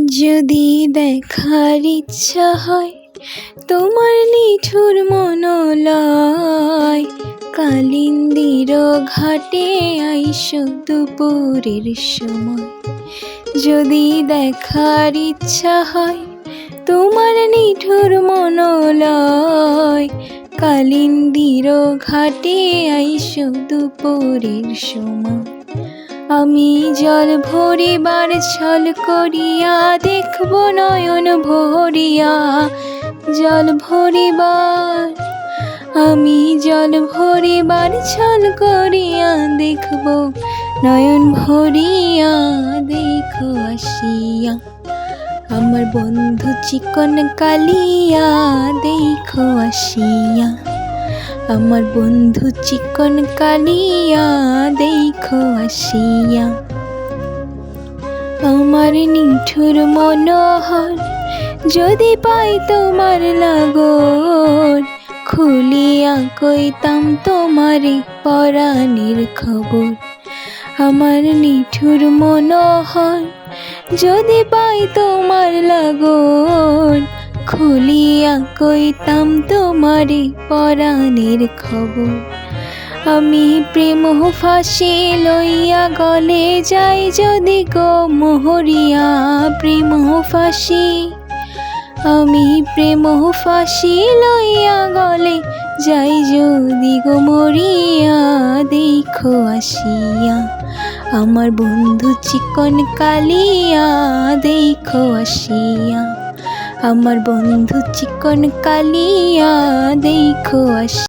যদি দেখার ইচ্ছা হয় তোমার নিঠুর মনোলয়, কালিন্দির ঘাটে আইসো দুপুরের সময়। যদি দেখার ইচ্ছা হয় তোমার নিঠুর মনোলয়, কালিন্দির ঘাটে আইসো দুপুরের সময়। আমি জল ভরিবার ছল করিয়া দেখব নয়ন ভরিয়া, জল ভরিবার আমি জল ভরিবার ছল করিয়া দেখব নয়ন ভরিয়া। দেখো আসিয়া আমার বন্ধু চিকন কালিয়া, দেখো আসিয়া আমার বন্ধু চিকন কালিয়া, দেখো আসিয়া। আমার নিঠুর মনোহর যদি পাই তোমার লাগর, খুলিয়া কইতাম তোমারে পরাণের খবর। আমার নিঠুর মনোহর যদি পাই তোমার লাগর, খুলিয়া কইতাম তোমারে পরাণের খবর। আমি প্রেম ফাঁসি লইয়া গলে যাই যদি গো মোহরিয়া, প্রেম ফাঁসি আমি প্রেম ফাঁসি লইয়া গলে যাই যদি গো মরিয়া। দেখো আসিয়া আমার বন্ধু চিকন কালিয়া, দেখো আসিয়া আমার বন্ধু চিকন কালিয়া, দেখো আসিয়া।